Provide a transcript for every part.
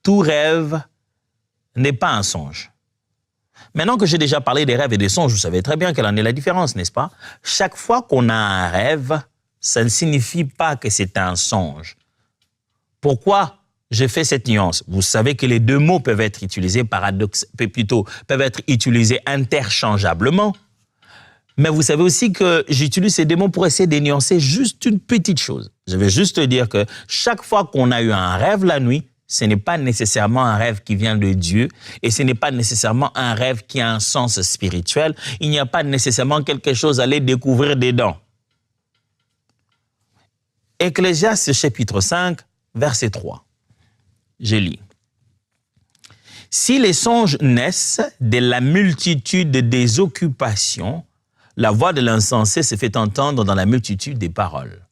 tout rêve n'est pas un songe. Maintenant que j'ai déjà parlé des rêves et des songes, vous savez très bien quelle en est la différence, n'est-ce pas? Chaque fois qu'on a un rêve, ça ne signifie pas que c'est un songe. Pourquoi j'ai fait cette nuance? Vous savez que les deux mots peuvent être utilisés peuvent être utilisés interchangeablement. Mais vous savez aussi que j'utilise ces deux mots pour essayer de nuancer juste une petite chose. Je vais juste dire que chaque fois qu'on a eu un rêve la nuit, ce n'est pas nécessairement un rêve qui vient de Dieu et ce n'est pas nécessairement un rêve qui a un sens spirituel. Il n'y a pas nécessairement quelque chose à aller découvrir dedans. Ecclésiaste chapitre 5, verset 3. Je lis. « Si les songes naissent de la multitude des occupations, la voix de l'insensé se fait entendre dans la multitude des paroles. »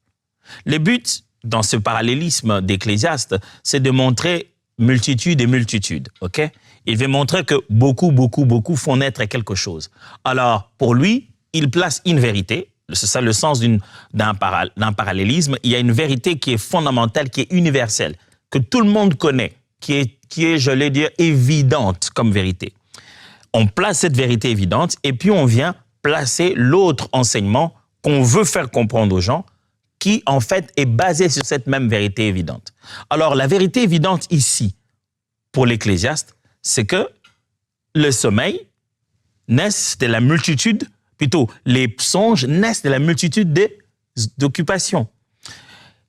Le but dans ce parallélisme d'Ecclésiaste, c'est de montrer multitude et multitude, ok? Il veut montrer que beaucoup font naître quelque chose. Alors, pour lui, il place une vérité, c'est ça le sens d'un parallélisme, il y a une vérité qui est fondamentale, qui est universelle, que tout le monde connaît, qui est, je l'ai dit, évidente comme vérité. On place cette vérité évidente et puis on vient placer l'autre enseignement qu'on veut faire comprendre aux gens, qui, en fait, est basé sur cette même vérité évidente. Alors, la vérité évidente ici, pour l'Ecclésiaste, c'est que le sommeil naît de la multitude, plutôt, les songes naissent de la multitude d'occupations.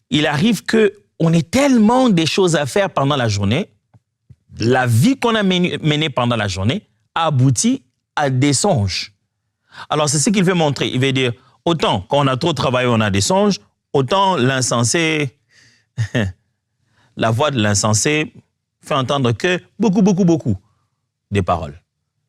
Il arrive qu'on ait tellement de choses à faire pendant la journée, la vie qu'on a menée pendant la journée aboutit à des songes. Alors, c'est ce qu'il veut montrer. Il veut dire, autant quand on a trop travaillé, on a des songes, autant l'insensé, la voix de l'insensé fait entendre que beaucoup des paroles.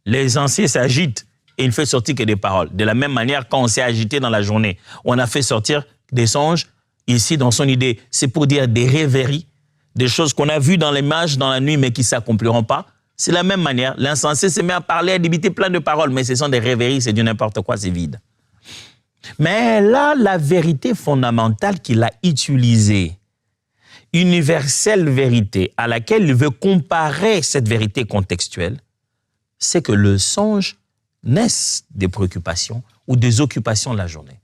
Les anciens s'agitent et il ne fait sortir que des paroles. De la même manière, quand on s'est agité dans la journée, on a fait sortir des songes. Ici, dans son idée, c'est pour dire des rêveries, des choses qu'on a vues dans l'image, dans la nuit, mais qui ne s'accompliront pas. C'est la même manière. L'insensé se met à parler, à débiter plein de paroles, mais ce sont des rêveries, c'est du n'importe quoi, c'est vide. Mais là, la vérité fondamentale qu'il a utilisée, universelle vérité, à laquelle il veut comparer cette vérité contextuelle, c'est que le songe naisse des préoccupations ou des occupations de la journée.